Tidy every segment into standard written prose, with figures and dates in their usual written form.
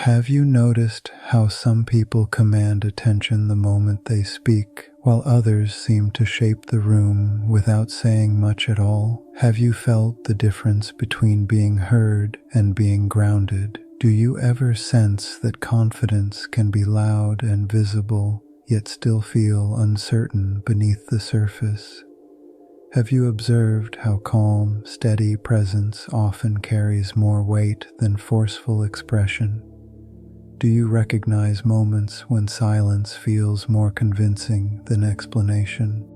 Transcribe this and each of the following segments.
Have you noticed how some people command attention the moment they speak, while others seem to shape the room without saying much at all? Have you felt the difference between being heard and being grounded? Do you ever sense that confidence can be loud and visible, yet still feel uncertain beneath the surface? Have you observed how calm, steady presence often carries more weight than forceful expression? Do you recognize moments when silence feels more convincing than explanation?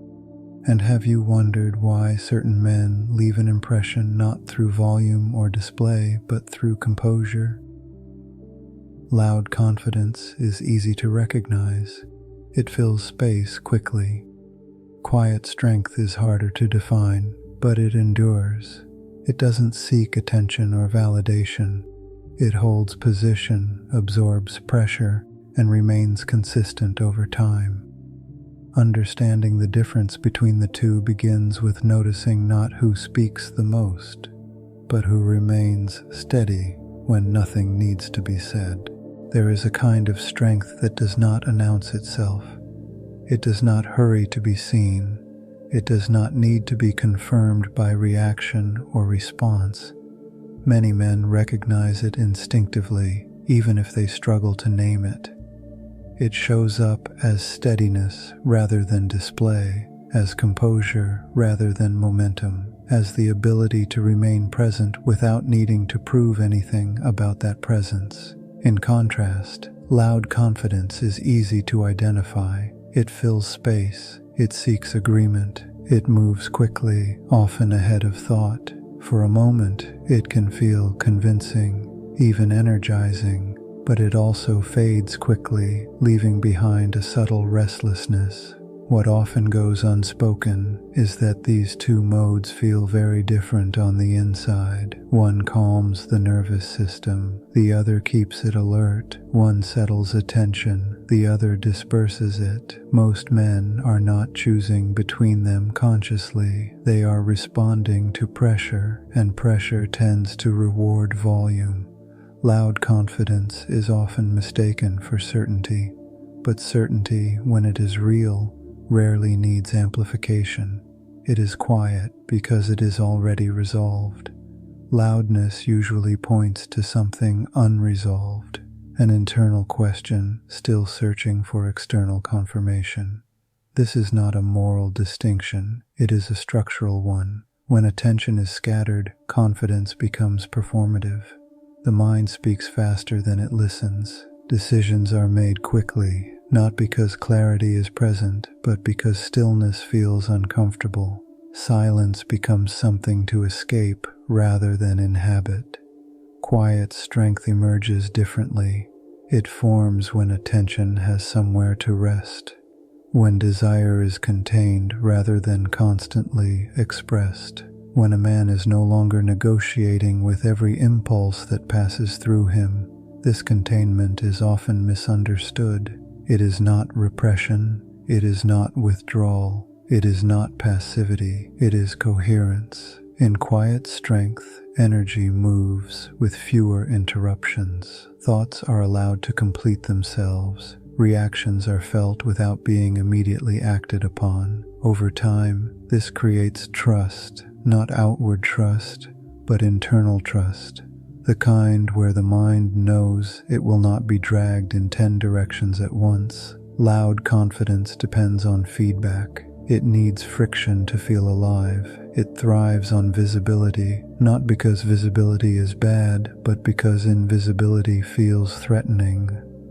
And have you wondered why certain men leave an impression not through volume or display, but through composure? Loud confidence is easy to recognize. It fills space quickly. Quiet strength is harder to define, but it endures. It doesn't seek attention or validation. It holds position, absorbs pressure, and remains consistent over time. Understanding the difference between the two begins with noticing not who speaks the most, but who remains steady when nothing needs to be said. There is a kind of strength that does not announce itself. It does not hurry to be seen. It does not need to be confirmed by reaction or response. Many men recognize it instinctively, even if they struggle to name it. It shows up as steadiness rather than display, as composure rather than momentum, as the ability to remain present without needing to prove anything about that presence. In contrast, loud confidence is easy to identify. It fills space, it seeks agreement, it moves quickly, often ahead of thought. For a moment, it can feel convincing, even energizing, but it also fades quickly, leaving behind a subtle restlessness. What often goes unspoken is that these two modes feel very different on the inside. One calms the nervous system, the other keeps it alert. One settles attention, the other disperses it. Most men are not choosing between them consciously. They are responding to pressure, and pressure tends to reward volume. Loud confidence is often mistaken for certainty, but certainty, when it is real, rarely needs amplification. It is quiet because it is already resolved. Loudness usually points to something unresolved, an internal question still searching for external confirmation. This is not a moral distinction, it is a structural one. When attention is scattered, confidence becomes performative. The mind speaks faster than it listens. Decisions are made quickly, not because clarity is present, but because stillness feels uncomfortable. Silence becomes something to escape rather than inhabit. Quiet strength emerges differently. It forms when attention has somewhere to rest, when desire is contained rather than constantly expressed, when a man is no longer negotiating with every impulse that passes through him. This containment is often misunderstood. It is not repression, it is not withdrawal, it is not passivity, it is coherence. In quiet strength, energy moves with fewer interruptions. Thoughts are allowed to complete themselves. Reactions are felt without being immediately acted upon. Over time, this creates trust, not outward trust, but internal trust. The kind where the mind knows it will not be dragged in 10 directions at once. Loud confidence depends on feedback. It needs friction to feel alive. It thrives on visibility, not because visibility is bad, but because invisibility feels threatening.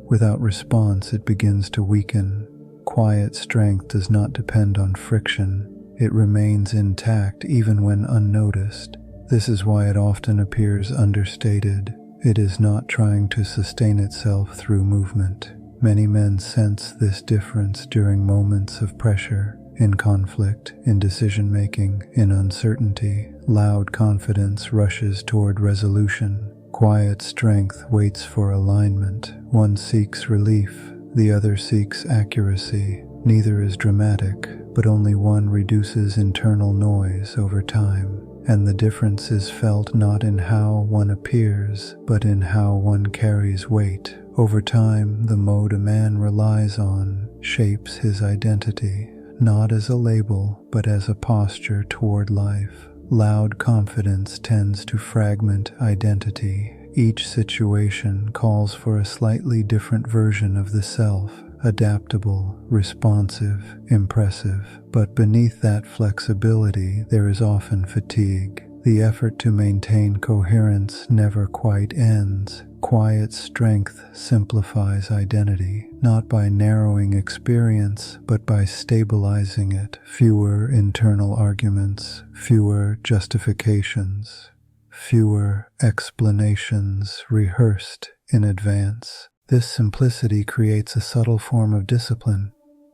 Without response, it begins to weaken. Quiet strength does not depend on friction. It remains intact even when unnoticed. This is why it often appears understated. It is not trying to sustain itself through movement. Many men sense this difference during moments of pressure, in conflict, in decision-making, in uncertainty. Loud confidence rushes toward resolution. Quiet strength waits for alignment. One seeks relief, the other seeks accuracy. Neither is dramatic, but only one reduces internal noise over time. and the difference is felt not in how one appears, but in how one carries weight. Over time, the mode a man relies on shapes his identity, not as a label, but as a posture toward life. Loud confidence tends to fragment identity. Each situation calls for a slightly different version of the self, adaptable, responsive, impressive. But beneath that flexibility, there is often fatigue. The effort to maintain coherence never quite ends. Quiet strength simplifies identity, not by narrowing experience, but by stabilizing it. Fewer internal arguments, fewer justifications, fewer explanations rehearsed in advance. This simplicity creates a subtle form of discipline,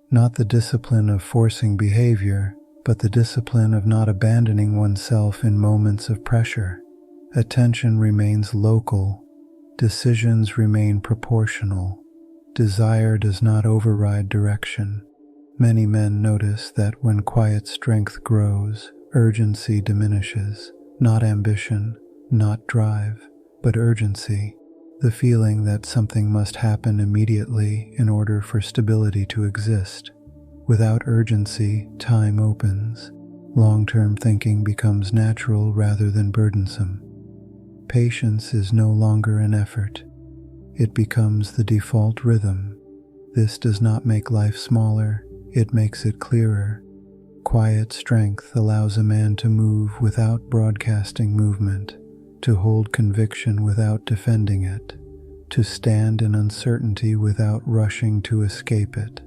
not the discipline of forcing behavior, but the discipline of not abandoning oneself in moments of pressure. Attention remains local. Decisions remain proportional. Desire does not override direction. Many men notice that when quiet strength grows, urgency diminishes. Not ambition, not drive, but urgency. The feeling that something must happen immediately in order for stability to exist. Without urgency, time opens. Long-term thinking becomes natural rather than burdensome. Patience is no longer an effort. It becomes the default rhythm. This does not make life smaller, it makes it clearer. Quiet strength allows a man to move without broadcasting movement, to hold conviction without defending it, to stand in uncertainty without rushing to escape it.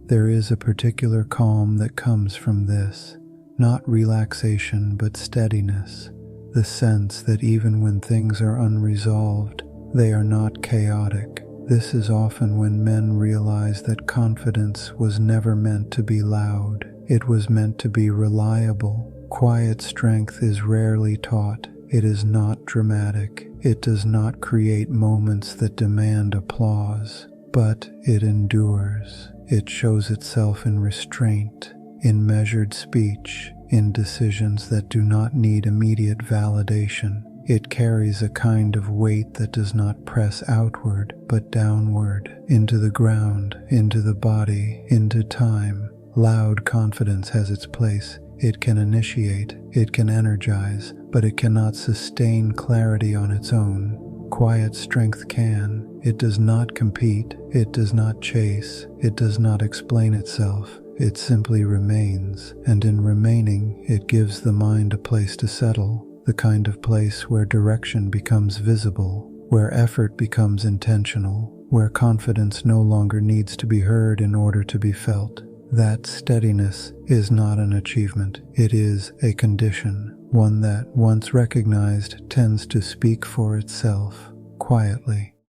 There is a particular calm that comes from this, not relaxation but steadiness. The sense that even when things are unresolved, they are not chaotic. This is often when men realize that confidence was never meant to be loud. It was meant to be reliable. Quiet strength is rarely taught. It is not dramatic. It does not create moments that demand applause, but it endures. It shows itself in restraint, in measured speech, in decisions that do not need immediate validation. It carries a kind of weight that does not press outward, but downward, into the ground, into the body, into time. Loud confidence has its place. It can initiate, it can energize, but it cannot sustain clarity on its own. Quiet strength can. It does not compete, it does not chase, it does not explain itself. It simply remains, and in remaining, it gives the mind a place to settle, the kind of place where direction becomes visible, where effort becomes intentional, where confidence no longer needs to be heard in order to be felt. That steadiness is not an achievement, it is a condition, one that, once recognized, tends to speak for itself, quietly.